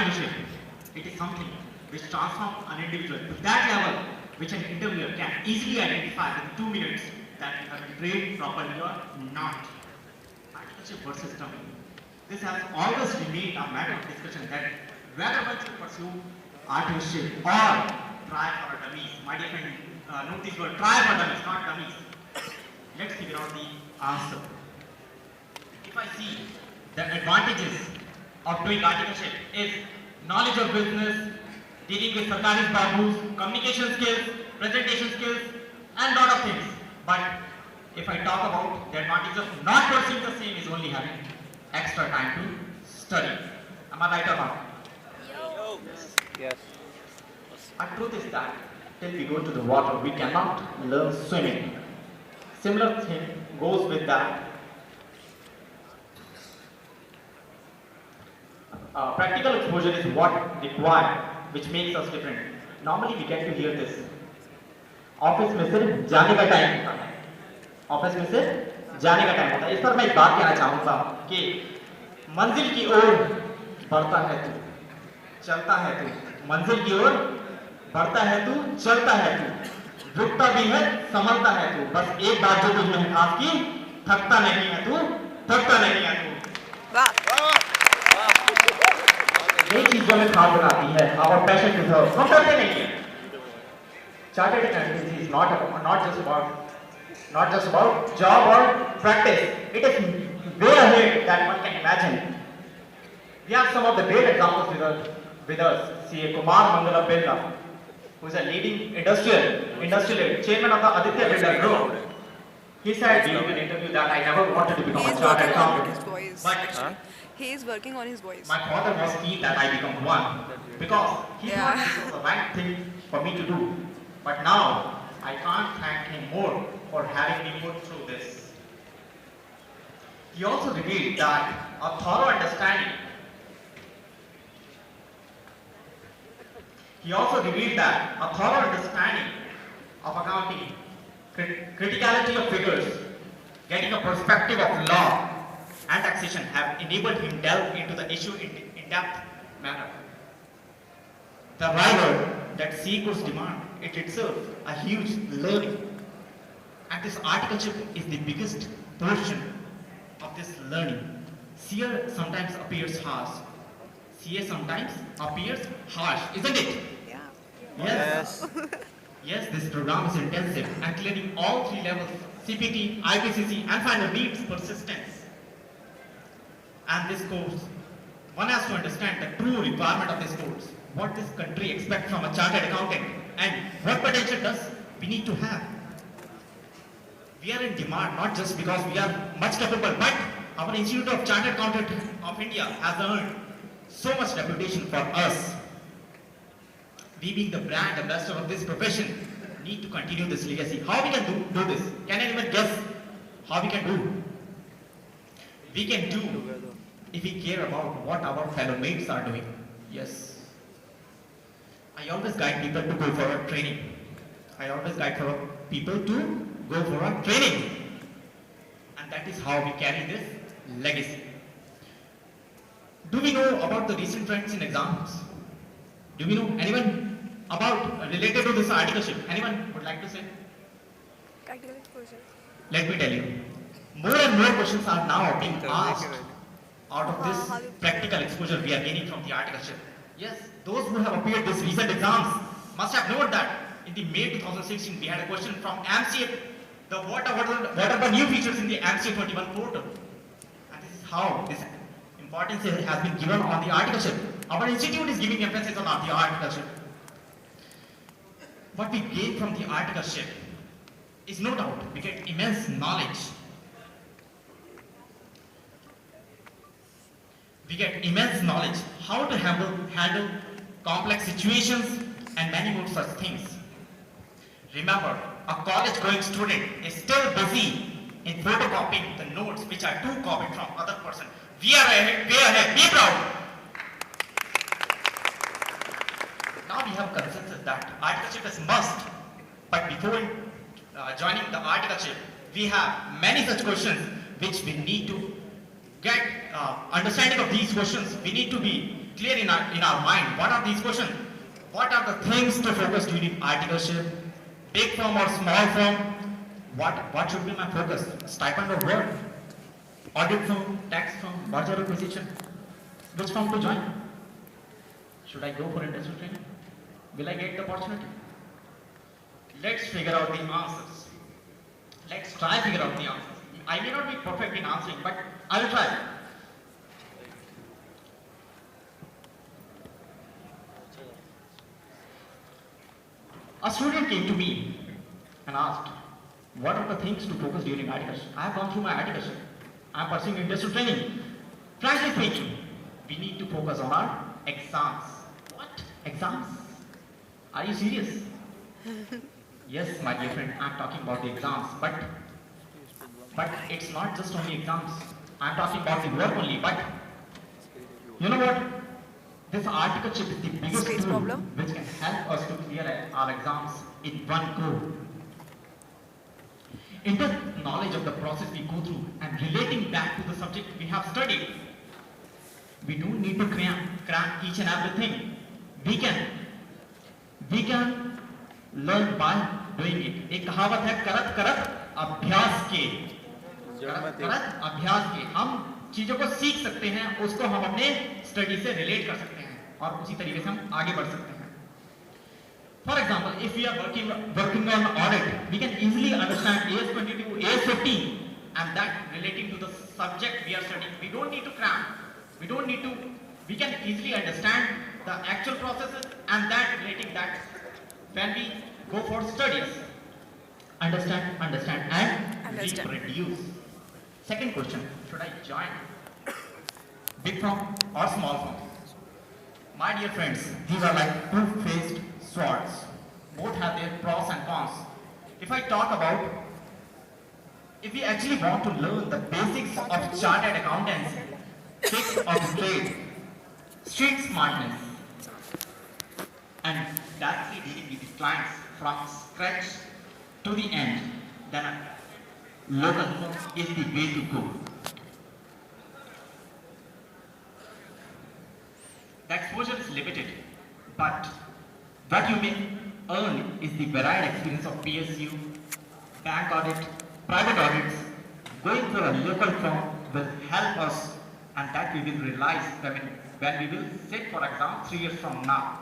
articleship, it is something which transforms an individual to that level which an interviewer can easily identify in 2 minutes that you have been trained properly or not. Articleship versus dummy. This has always remained a matter of discussion that whether one should pursue articleship or try for dummies. My dear friend, note this word, try for dummies, not dummies. Let's figure out the answer. If I see the advantages of doing articleship is knowledge of business, dealing with sarkaris babus, communication skills, presentation skills, and lot of things. But if I talk about the advantage of not pursuing the same is only having extra time to study. Am I right or not? Yes. The truth is that till we go to the water, we cannot learn swimming. Similar thing goes with that. Practical exposure is what required, which makes us different. Normally we get to hear this. Office में सिर्फ जाने का time होता है, office में सिर्फ जाने का टाइम होता है। इस पर मैं एक बात कहना चाहूँगा कि मंजिल की ओर बढ़ता है तू, चलता है तू, मंजिल की ओर बढ़ता है तू, चलता है तू, रुकता भी है, संभलता है तू। बस एक बात जो तुझमें खास की, थकता नहीं है तू, थकता नहीं है तू। ये चीज जो हमें खास बनाती है, our passion to serve, हम डरते नहीं हैं। Chartered accountancy is not just about job or practice. It is way ahead than one can imagine. We have some of the great examples with us. CA Kumar Mangala Birla, who is a leading industrialist, chairman of the Aditya Birla Group. He said during an interview that I never wanted to become a chartered accountant. But he is working on his voice. My father was keen that I become one because he thought this was the right thing for me to do. But now I can't thank him more for having me put through this. He also revealed that a thorough understanding of accounting, criticality of figures, getting a perspective of law and taxation have enabled him delve into the issue in depth manner. The rival that C course demand, it itself a huge learning. And this articleship is the biggest portion of this learning. CA sometimes appears harsh. Isn't it? Yeah. Yes. Yes, this program is intensive and clearing all three levels, CPT, IPCC, and final needs persistence. And this course, one has to understand the true requirement of this course, what this country expects from a chartered accountant, and what potential does we need to have. We are in demand not just because we are much capable, but our Institute of Chartered Accountants of India has earned so much reputation for us. We being the brand ambassador of this profession need to continue this legacy. How we can do this? Can anyone guess how we can do? We can do if we care about what our fellow mates are doing. Yes. I always guide people to go for a training. And that is how we carry this legacy. Do we know about the recent trends in exams? Do we know anyone about related to this articleship? Anyone would like to say? Practical exposure. Let me tell you. More and more questions are now being asked out of this practical exposure we are gaining from the articleship. Yes, those who have appeared this recent exams must have known that in the May 2016 we had a question from AMCA. What are the new features in the AMCA 21 portal? And this is how this importance has been given on the articleship. Our institute is giving emphasis on the articleship. What we gain from the articleship is no doubt we get immense knowledge. We get immense knowledge how to handle complex situations and many more such things. Remember, a college-going student is still busy in photocopying the notes which are too copied from other person. We are ahead, way ahead, be proud. Now we have consensus that articleship is must, but before joining the articleship, we have many such questions which we need to get understanding of these questions. We need to be clear in our mind. What are these questions? What are the things to focus during articleship? Big firm or small firm? What should be my focus? Stipend or work? Audit firm, tax firm, merger acquisition? Which firm to join? Should I go for industrial training? Will I get the opportunity? Let's figure out the answers. Let's try figure out the answers. I may not be perfect in answering, but I will try. A student came to me and asked, what are the things to focus during articleship? I have gone through my articleship. I am pursuing industrial training. Frankly speaking, we need to focus on our exams. What? Exams? Are you serious? Yes, my dear friend, I am talking about the exams, but it's not just only exams. I am talking about the work only, but you know what? This articleship is the biggest Space tool problem? which can help us to clear our exams in one go. In-depth knowledge of the process we go through and relating back to the subject we have studied. We don't need to cram each and everything. We can learn by doing it. एक कहावत है करत करत अभ्यास के। करत अभ्यास के हम चीजों को सीख सकते हैं, उसको हम अपने स्टडी से रिलेट कर सकते हैं और उसी तरीके से हम आगे बढ़ सकते हैं। For example, if we are working on audit, we can easily understand AS22, AS15, and that relating to the subject we are studying. We don't need to cram. We can easily understand the actual processes and that relating that when we go for studies. Understand, and reproduce. Second question, should I join big firm or small firm? My dear friends, these are like two-faced swords. Both have their pros and cons. If we actually want to learn the basics of chartered accountants, tricks of the trade, street smartness, and directly dealing with the clients from scratch to the end, then a local firm is the way to go. The exposure is limited, but what you may earn is the varied experience of PSU, bank audit, private audits. Going for a local firm will help us, and that we will realize when we will sit for exam 3 years from now.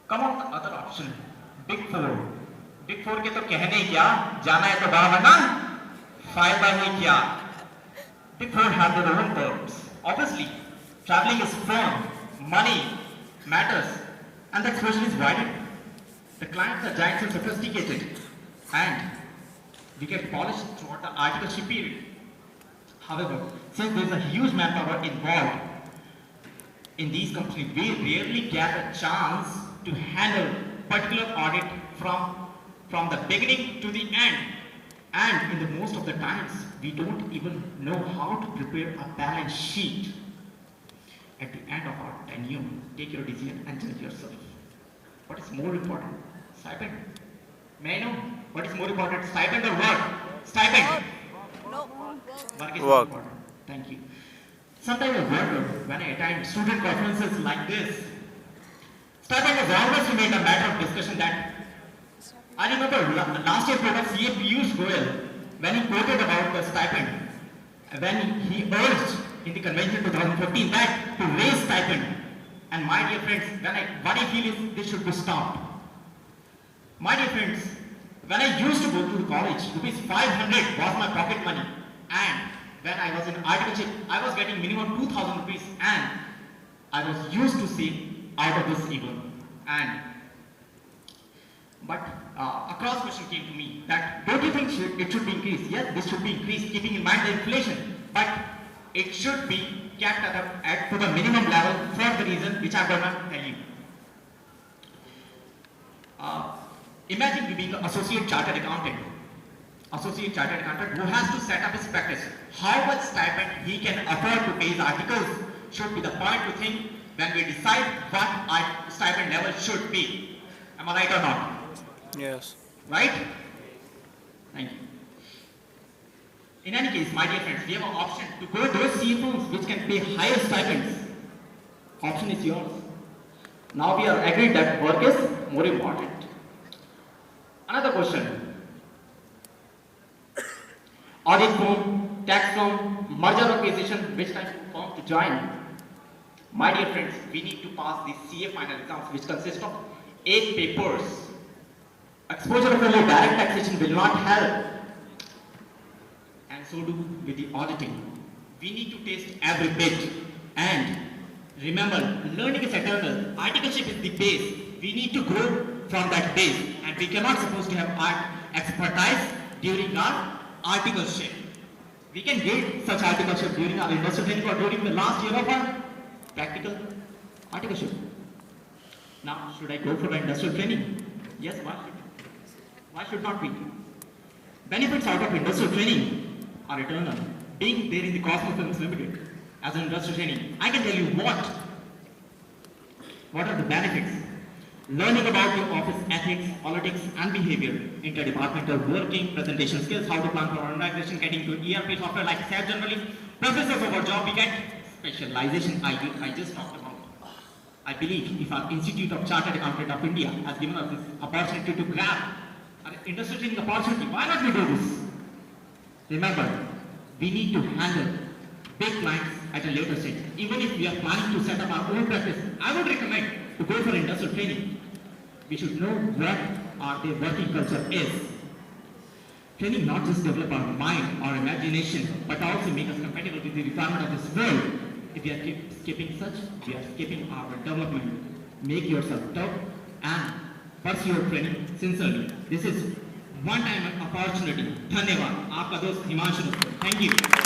Come on the other option, Big Four. Big Four के तो कहने ही क्या, जाना है तो बाहर वरना फायदा ही क्या. Big Four have their own terms. Obviously, traveling is fun, money matters, and the exposure is widened. The clients are giants and sophisticated, and we get polished throughout the articleship period. However, since there is a huge manpower involved in these companies, we rarely get a chance to handle particular audit from the beginning to the end. And in the most of the times, we don't even know how to prepare a balance sheet. At the end of our tenure, take your decision and judge yourself. What is more important? Stipend. May I know what is more important? Stipend or work? Stipend. No. Work is more Work. important. Thank you. Sometimes I wonder when I attend student conferences like this. Stipend is always made a matter of discussion that I remember last year product CA Piyush Goyal when he quoted about the stipend, when he urged in the convention 2015 that to raise stipend. And my dear friends, what I feel is this should be stopped. My dear friends, when I used to go to the college, rupees 500 was my pocket money, and when I was in articleship, I was getting minimum 2,000 rupees, and I was used to save out of this even. But a cross question came to me that don't you think it should be increased? Yes, this should be increased, keeping in mind the inflation, but it should be kept to the minimum level for the reason which I'm going to tell you. Imagine you being an associate chartered accountant who has to set up his practice. How much stipend he can afford to pay his articles should be the point to think when we decide what our stipend level should be. Am I right or not? Yes. Right? Thank you. In any case, my dear friends, we have an option to go those CFOs which can pay higher stipends. Option is yours. Now we are agreed that work is more important. Another question. Audit firm, tax firm, merger or acquisition, which type of firm to join? My dear friends, we need to pass the CA final exams, which consist of 8 papers. Exposure of only direct taxation will not help. And so do with the auditing. We need to taste every bit. And remember, learning is eternal. Articleship is the base. We need to grow from that base. And we cannot supposed to have expertise during our articleship. We can get such articleship during our industrial training or during the last year of our practical articleship. Now, should I go for the industrial training? Yes, why should not we? Benefits out of industrial training are eternal. Being there in the Cosmo Films Limited as an industrial training, I can tell you what are the benefits. Learning about your office ethics, politics and behavior, interdepartmental working, presentation skills, how to plan for organization, getting to ERP software like SAP generally, processes of our job, we get specialization I just talked about. I believe if our Institute of Chartered Accountant of India has given us this opportunity to grab an industrial training opportunity, why not we do this? Remember, we need to handle big clients at a later stage. Even if we are planning to set up our own practice, I would recommend to go for industrial training. We should know what our working culture is. Training not just develop our mind or imagination, but also make us compatible with the requirement of this world. If we are skipping such, we are skipping our development. Make yourself tough and pursue your training sincerely. This is one-time opportunity. Dhanyavad. Aapka dost Himanshu. Thank you.